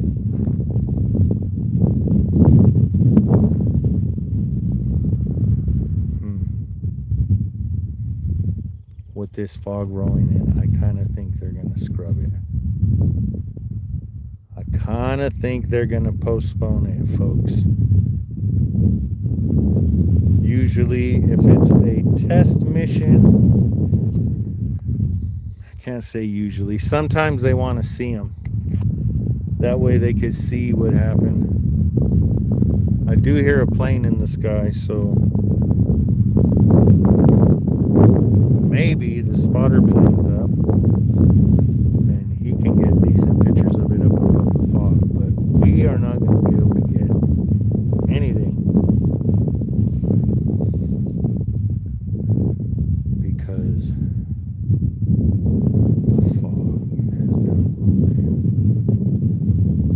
With this fog rolling in, I kind of think they're going to scrub it. I kind of think they're going to postpone it, folks. Usually, if it's a test mission, I can't say usually. Sometimes they want to see them. That way they can see what happened. I do hear a plane in the sky, so maybe the spotter plane's up and he can get decent pictures of it up above the fog, but we are not going to be able to get anything because the fog has gone.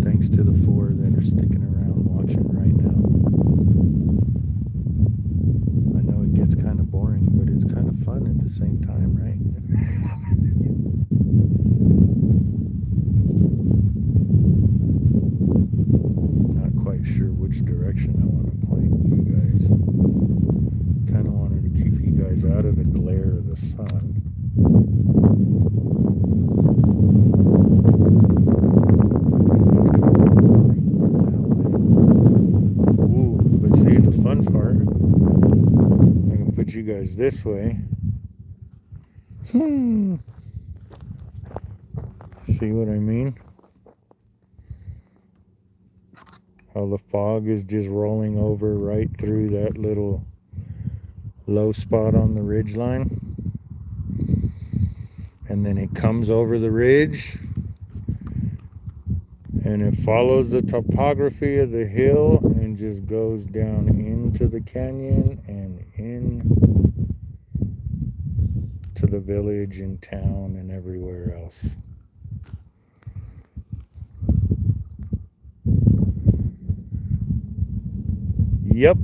Thanks to the 4 that are sticking around watching right now. I know it gets kind of boring, but it's kind of fun at the same time, right? Not quite sure which direction I want to point you guys. Kind of wanted to keep you guys out of the glare of the sun. Ooh, but see, the fun part, I can put you guys this way. See what I mean? How the fog is just rolling over right through that little low spot on the ridge line. And then it comes over the ridge. And it follows the topography of the hill and just goes down into the canyon and in to the village and town and everywhere else. Yep.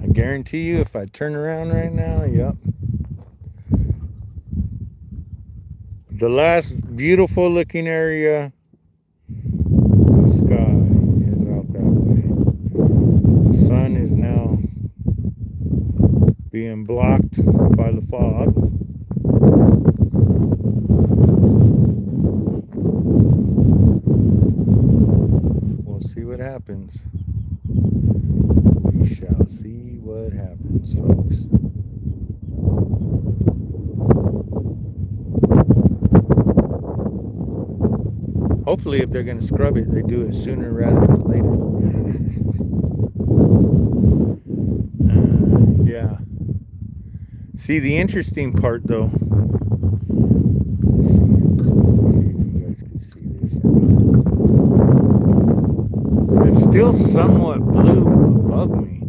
I guarantee you if I turn around right now, yep. The last beautiful looking area of sky is out that way. The sun is now being blocked by the fog. We'll see what happens. We shall see what happens, folks. Hopefully, if they're going to scrub it, they do it sooner rather than later. Yeah. See, the interesting part, though. Let's see if you guys can see this or not. It's still somewhat blue above me,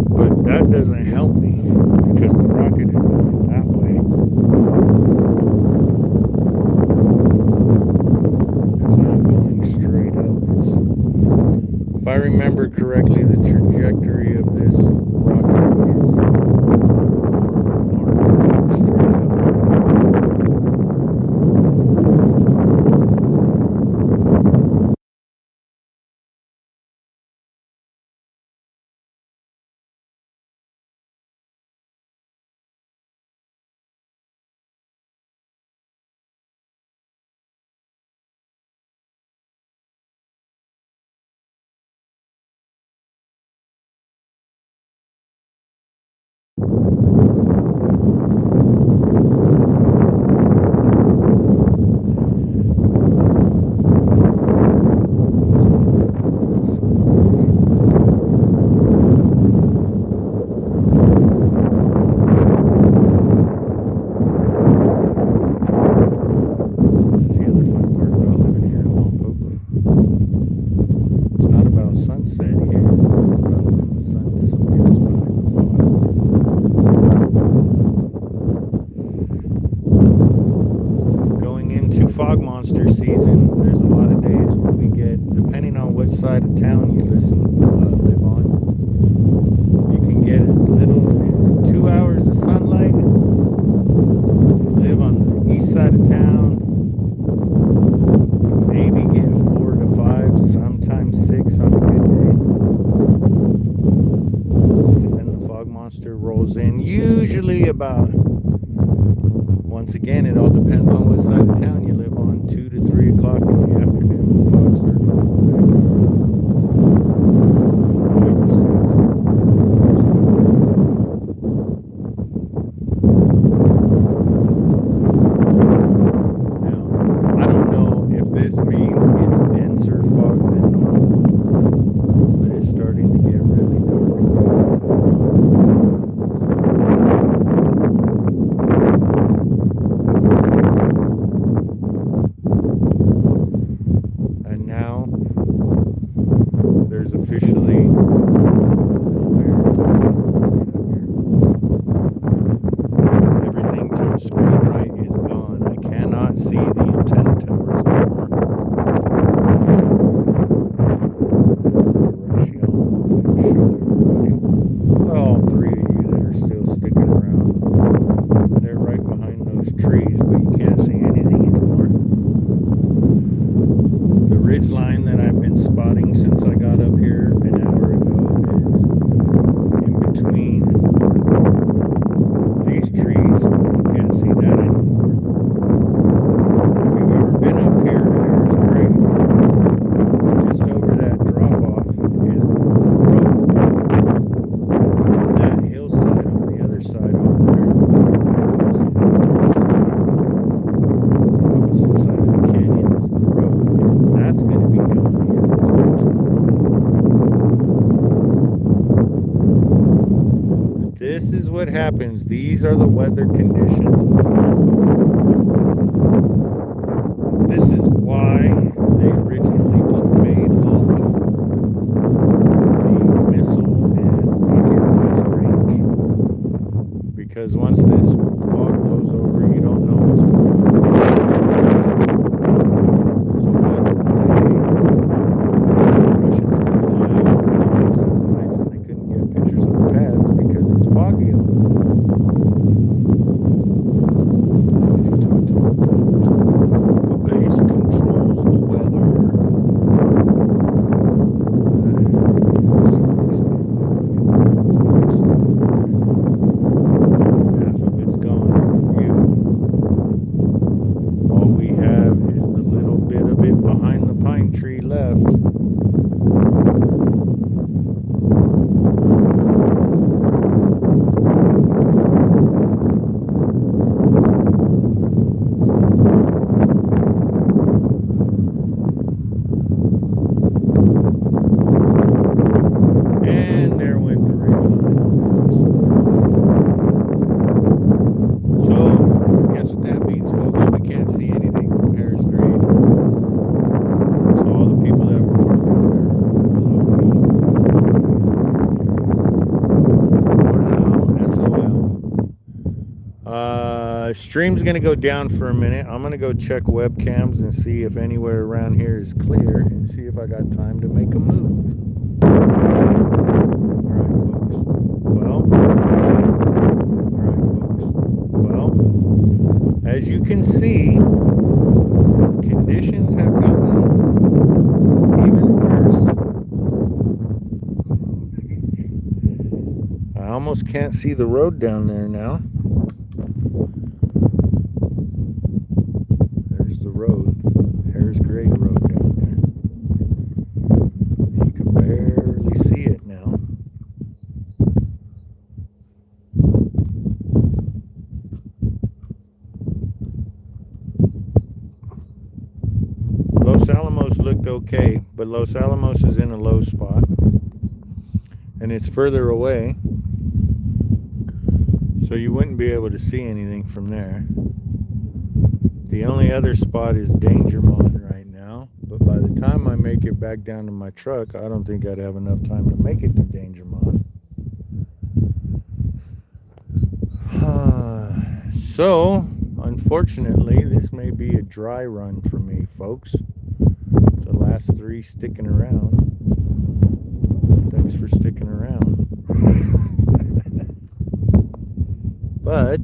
but that doesn't help me because the rocket is going that way. It's not going straight up. If I remember correctly, the trajectory of this rocket is straight up. Sunset here. It's about when the sun disappears behind the fog. Going into fog monster season, there's a lot of days where we get, depending on which side of town you live on, you can get as little as 2 hours of sunlight. Live on the east side of town, maybe get 4 to 5, sometimes 6 on a good day. Because then the fog monster rolls in. Usually about, once again, it all depends on what side of town you live on. 2 to 3 o'clock in the afternoon, the fog starts rolling back in. 5 or 6. Now, I don't know if this means it's denser fog than normal, but it's starting to get really dark. And now there's officially nowhere to see the rocket up here. Everything to the screen right is gone. I cannot see the antenna towers anymore. Ratio and show everybody. All 3 of you that are still sticking around. They're right behind those trees, but you can't see anything anymore. The ridge line that I've been spotting since I got up here an hour ago is in between these trees. You can't see that anymore. If you've ever been up here to Harris Creek, just over that drop off is the road. And that hillside on the other side over there is the opposite side of the canyon is the road. And that's going to be gone here before too long. But this is what happens. These are the weather conditions. This is why they originally made the missile and rocket test range. Because once this fog blows over, you don't know what's going on. So back in the day, Russians could fly over the satellites and they couldn't get pictures of the pads because it's foggy all the time. And if you talk to them, the base controls the weather. Half of it's gone in the view. All we have is the little bit of it behind the pine tree left. Stream's gonna go down for a minute. I'm gonna go check webcams and see if anywhere around here is clear and see if I got time to make a move. Well, as you can see, conditions have gotten even worse. I almost can't see the road down there now. There's the road. Harris Grade Road down there. You can barely see it now. Los Alamos looked okay, but Los Alamos is in a low spot and it's further away, so you wouldn't be able to see anything from there. The only other spot is Danger Mon right now, but by the time I make it back down to my truck, I don't think I'd have enough time to make it to Danger Mon. So unfortunately, this may be a dry run for me, folks. The last 3 sticking around. Thanks for sticking around. But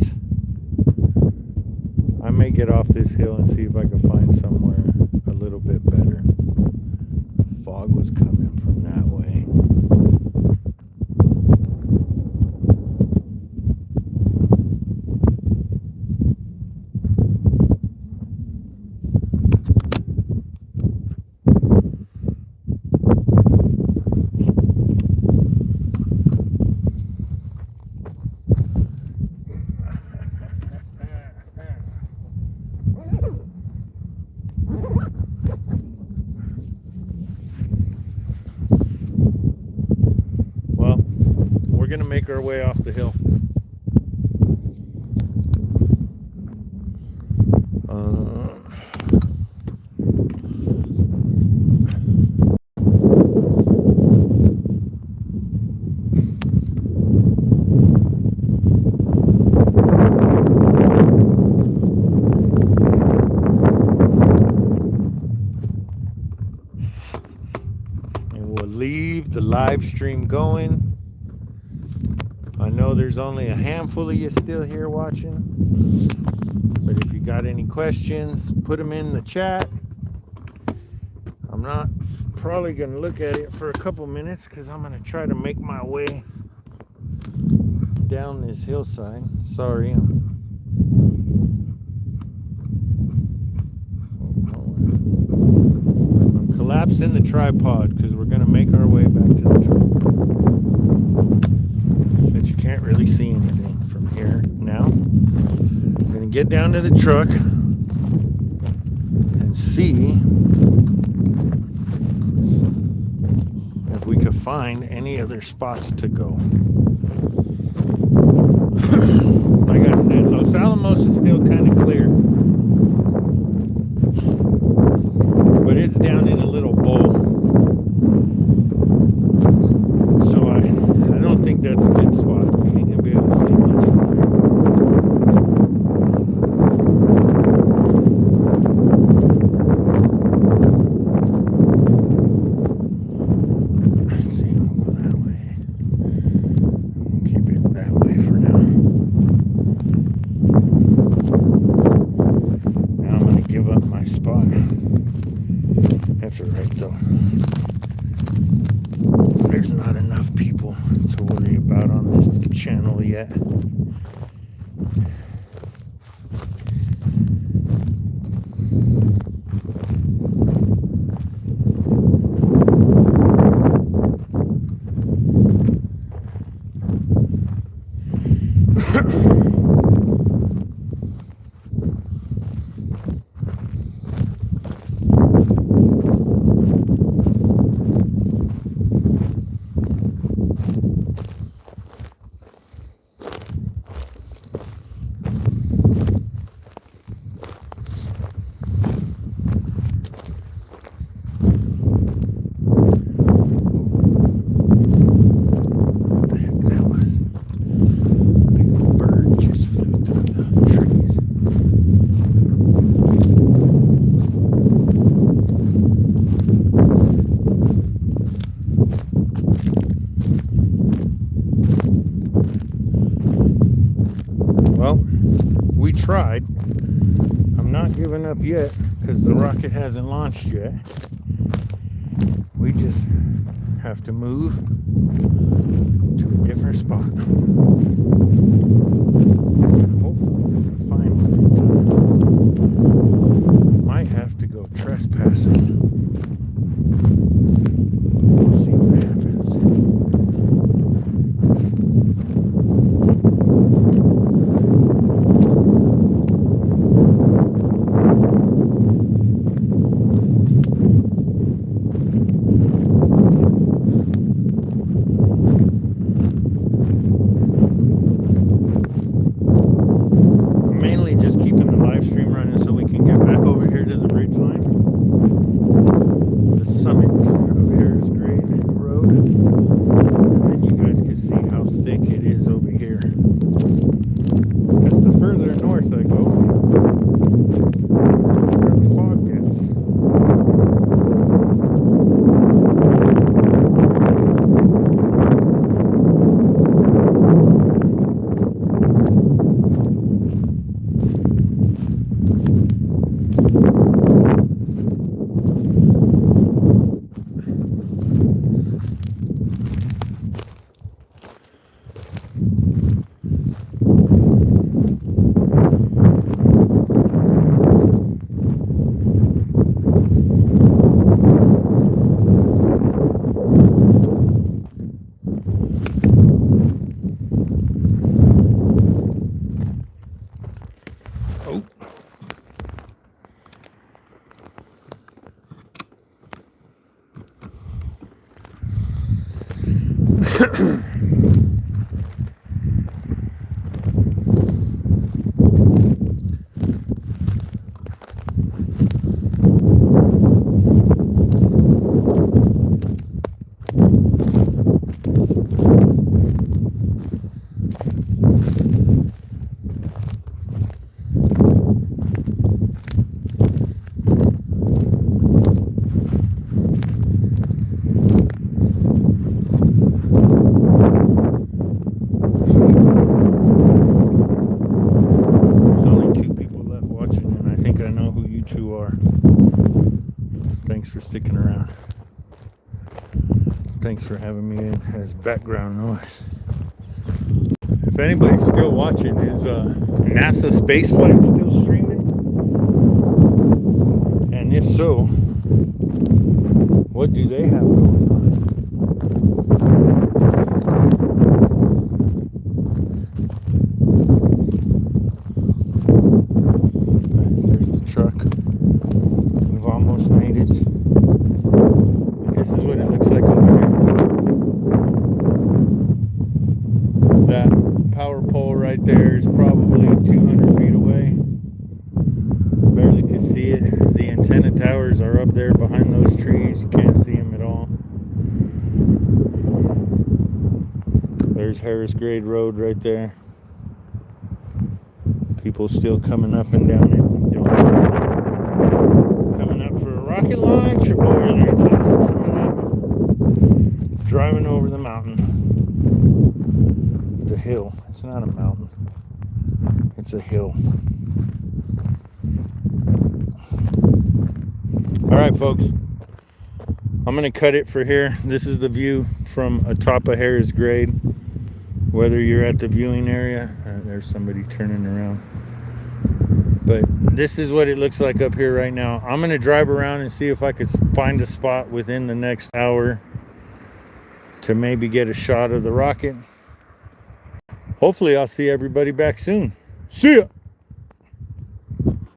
I may get off this hill and see if I can find somewhere a little bit better. The fog was coming from that way. We're going to make our way off the hill. And we'll leave the live stream going. I know there's only a handful of you still here watching, but if you got any questions, put them in the chat. I'm not probably going to look at it for a couple minutes because I'm going to try to make my way down this hillside. Sorry. I'm collapsing the tripod because we're going to make our way back to the truck. Since you can't really see anything from here now, I'm going to get down to the truck and see if we could find any other spots to go. Like I said, Los Alamos is still kind of clear, but it's down in a little bowl. So I don't think that's a good spot. You ain't gonna be able to see much from here. Let's see, we'll go that way. Keep it that way for now. Now I'm gonna give up my spot. That's alright though. There's not enough people to worry about on this channel yet. we tried. I'm not giving up yet because the rocket hasn't launched yet. We just have to move to a different spot. Hopefully we can find one in time. Might have to go trespassing. We'll see what happens. Mainly just keeping the live stream running so we can get back over here to the ridge line, the summit of Harris Grade Road, and then you guys can see how thick it is over here. Because the further north I go, the bigger the fog gets. Oh. Thanks for sticking around. Thanks for having me in as background noise. If anybody's still watching, is NASA spaceflight still streaming? And if so, what do they have going on? There's the truck. We've almost made it. This is what it looks like over here. That power pole right there is probably 200 feet away. Barely can see it. The antenna towers are up there behind those trees. You can't see them at all. There's Harris Grade Road right there. People still coming up and down it. Coming up for a rocket launch, or they're just coming up, driving over the mountain. The hill. It's not a mountain. It's a hill. Alright, folks. I'm going to cut it for here. This is the view from atop of Harris Grade. Whether you're at the viewing area, there's somebody turning around. But this is what it looks like up here right now. I'm going to drive around and see if I could find a spot within the next hour to maybe get a shot of the rocket. Hopefully I'll see everybody back soon. See ya!